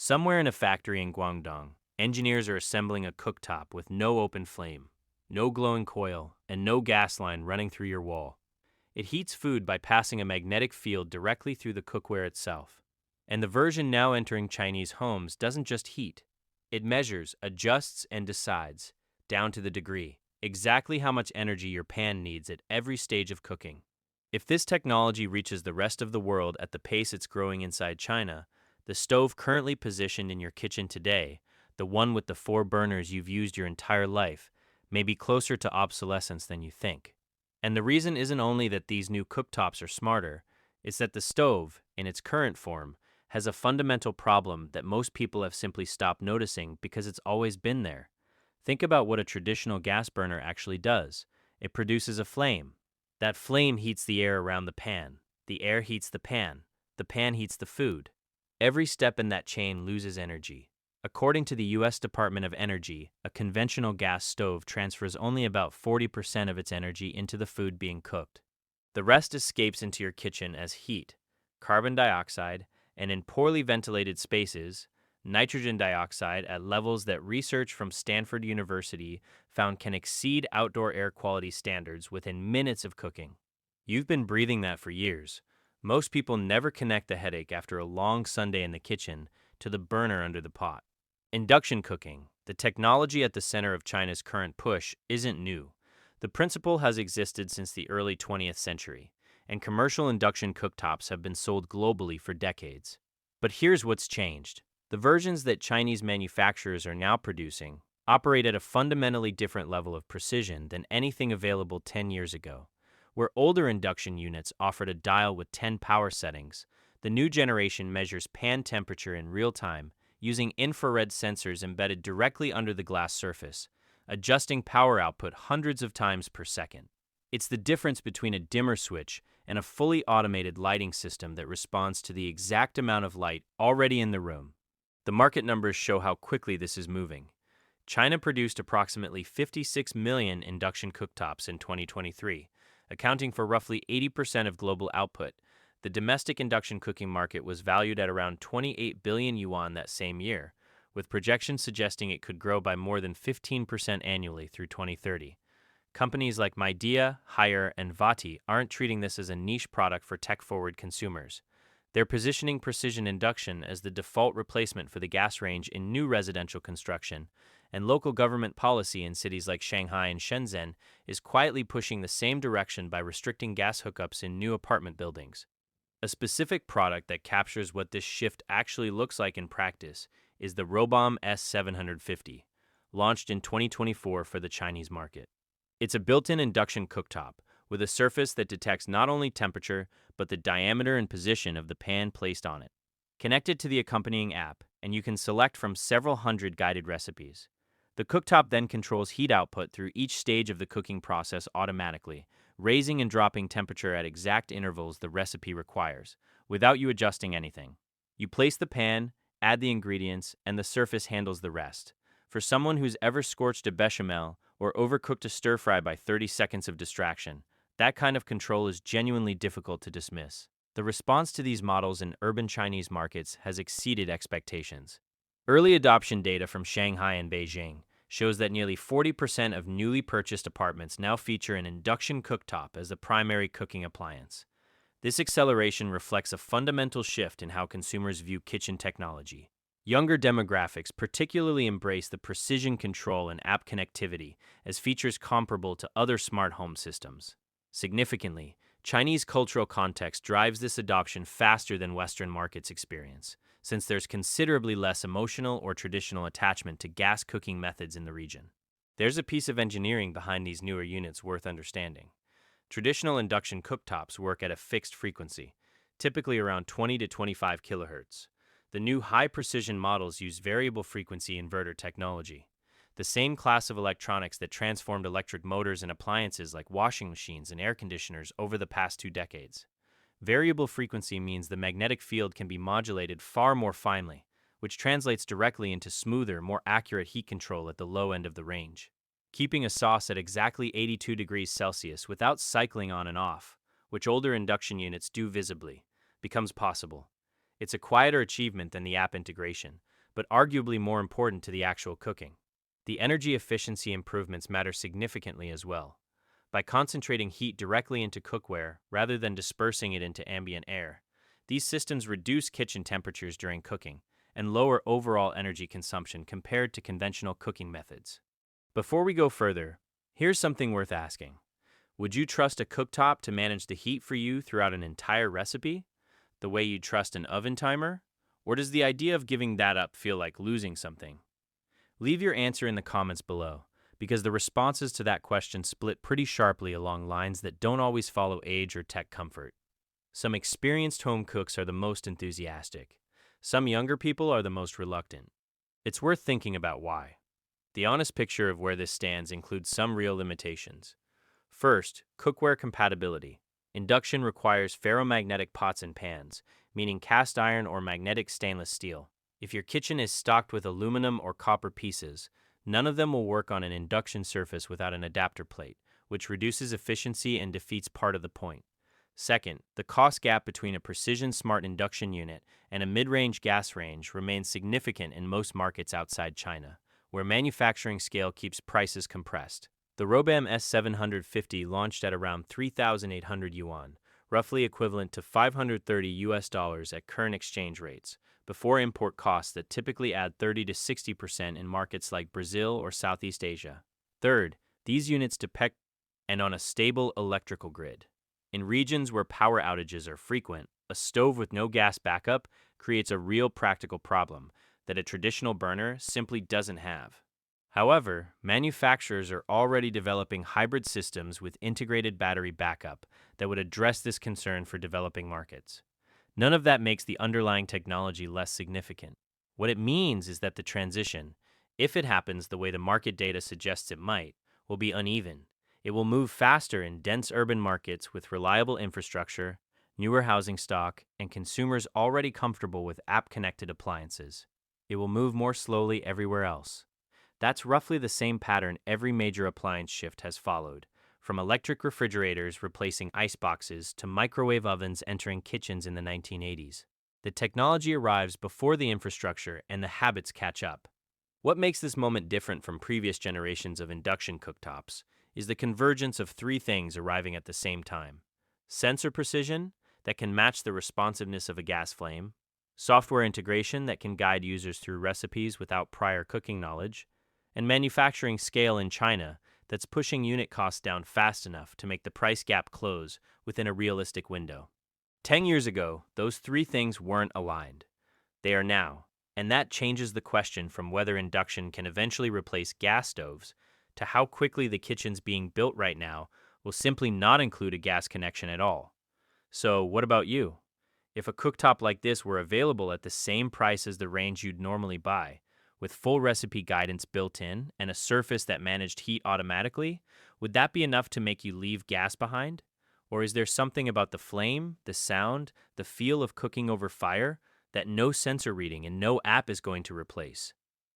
Somewhere in a factory in Guangdong, engineers are assembling a cooktop with no open flame, no glowing coil, and no gas line running through your wall. It heats food by passing a magnetic field directly through the cookware itself. And the version now entering Chinese homes doesn't just heat. It measures, adjusts, and decides, down to the degree, exactly how much energy your pan needs at every stage of cooking. If this technology reaches the rest of the world at the pace it's growing inside China, the stove currently positioned in your kitchen today, the one with the 4 burners you've used your entire life, may be closer to obsolescence than you think. And the reason isn't only that these new cooktops are smarter, it's that the stove, in its current form, has a fundamental problem that most people have simply stopped noticing because it's always been there. Think about what a traditional gas burner actually does. It produces a flame. That flame heats the air around the air heats the pan heats the food. Every step in that chain loses energy. According to the U.S. Department of Energy, a conventional gas stove transfers only about 40% of its energy into the food being cooked. The rest escapes into your kitchen as heat, carbon dioxide, and in poorly ventilated spaces, nitrogen dioxide at levels that research from Stanford University found can exceed outdoor air quality standards within minutes of cooking. You've been breathing that for years. Most people never connect the headache after a long Sunday in the kitchen to the burner under the pot. Induction cooking, the technology at the center of China's current push, isn't new. The principle has existed since the early 20th century, and commercial induction cooktops have been sold globally for decades. But here's what's changed. The versions that Chinese manufacturers are now producing operate at a fundamentally different level of precision than anything available 10 years ago. Where older induction units offered a dial with 10 power settings, the new generation measures pan temperature in real time using infrared sensors embedded directly under the glass surface, adjusting power output hundreds of times per second. It's the difference between a dimmer switch and a fully automated lighting system that responds to the exact amount of light already in the room. The market numbers show how quickly this is moving. China produced approximately 56 million induction cooktops in 2023, accounting for roughly 80% of global output. The domestic induction cooking market was valued at around 28 billion yuan that same year, with projections suggesting it could grow by more than 15% annually through 2030. Companies like Midea, Haier, and Vati aren't treating this as a niche product for tech-forward consumers. They're positioning precision induction as the default replacement for the gas range in new residential construction, and local government policy in cities like Shanghai and Shenzhen is quietly pushing the same direction by restricting gas hookups in new apartment buildings. A specific product that captures what this shift actually looks like in practice is the Robam S750, launched in 2024 for the Chinese market. It's a built-in induction cooktop with a surface that detects not only temperature, but the diameter and position of the pan placed on it. Connect it to the accompanying app, and you can select from several hundred guided recipes. The cooktop then controls heat output through each stage of the cooking process automatically, raising and dropping temperature at exact intervals the recipe requires, without you adjusting anything. You place the pan, add the ingredients, and the surface handles the rest. For someone who's ever scorched a bechamel or overcooked a stir-fry by 30 seconds of distraction, that kind of control is genuinely difficult to dismiss. The response to these models in urban Chinese markets has exceeded expectations. Early adoption data from Shanghai and Beijing shows that nearly 40% of newly purchased apartments now feature an induction cooktop as the primary cooking appliance. This acceleration reflects a fundamental shift in how consumers view kitchen technology. Younger demographics particularly embrace the precision control and app connectivity as features comparable to other smart home systems. Significantly, Chinese cultural context drives this adoption faster than Western markets experience, since there's considerably less emotional or traditional attachment to gas cooking methods in the region. There's a piece of engineering behind these newer units worth understanding. Traditional induction cooktops work at a fixed frequency, typically around 20 to 25 kilohertz. The new high-precision models use variable frequency inverter technology, the same class of electronics that transformed electric motors and appliances like washing machines and air conditioners over the past 2 decades. Variable frequency means the magnetic field can be modulated far more finely, which translates directly into smoother, more accurate heat control at the low end of the range. Keeping a sauce at exactly 82 degrees Celsius without cycling on and off, which older induction units do visibly, becomes possible. It's a quieter achievement than the app integration, but arguably more important to the actual cooking. The energy efficiency improvements matter significantly as well. By concentrating heat directly into cookware rather than dispersing it into ambient air, these systems reduce kitchen temperatures during cooking and lower overall energy consumption compared to conventional cooking methods. Before we go further, here's something worth asking. Would you trust a cooktop to manage the heat for you throughout an entire recipe, the way you'd trust an oven timer? Or does the idea of giving that up feel like losing something? Leave your answer in the comments below, because the responses to that question split pretty sharply along lines that don't always follow age or tech comfort. Some experienced home cooks are the most enthusiastic. Some younger people are the most reluctant. It's worth thinking about why. The honest picture of where this stands includes some real limitations. First, cookware compatibility. Induction requires ferromagnetic pots and pans, meaning cast iron or magnetic stainless steel. If your kitchen is stocked with aluminum or copper pieces, none of them will work on an induction surface without an adapter plate, which reduces efficiency and defeats part of the point. Second, the cost gap between a precision smart induction unit and a mid-range gas range remains significant in most markets outside China, where manufacturing scale keeps prices compressed. The Robam S750 launched at around 3,800 yuan, roughly equivalent to $530 at current exchange rates, before import costs that typically add 30 to 60% in markets like Brazil or Southeast Asia. Third, these units depend on a stable electrical grid. In regions where power outages are frequent, a stove with no gas backup creates a real practical problem that a traditional burner simply doesn't have. However, manufacturers are already developing hybrid systems with integrated battery backup that would address this concern for developing markets. None of that makes the underlying technology less significant. What it means is that the transition, if it happens the way the market data suggests it might, will be uneven. It will move faster in dense urban markets with reliable infrastructure, newer housing stock, and consumers already comfortable with app-connected appliances. It will move more slowly everywhere else. That's roughly the same pattern every major appliance shift has followed, from electric refrigerators replacing iceboxes to microwave ovens entering kitchens in the 1980s. The technology arrives before the infrastructure and the habits catch up. What makes this moment different from previous generations of induction cooktops is the convergence of three things arriving at the same time: sensor precision that can match the responsiveness of a gas flame, software integration that can guide users through recipes without prior cooking knowledge, and manufacturing scale in China that's pushing unit costs down fast enough to make the price gap close within a realistic window. 10 years ago, those three things weren't aligned. They are now, and that changes the question from whether induction can eventually replace gas stoves to how quickly the kitchens being built right now will simply not include a gas connection at all. So, what about you? If a cooktop like this were available at the same price as the range you'd normally buy, with full recipe guidance built in and a surface that managed heat automatically, would that be enough to make you leave gas behind? Or is there something about the flame, the sound, the feel of cooking over fire that no sensor reading and no app is going to replace?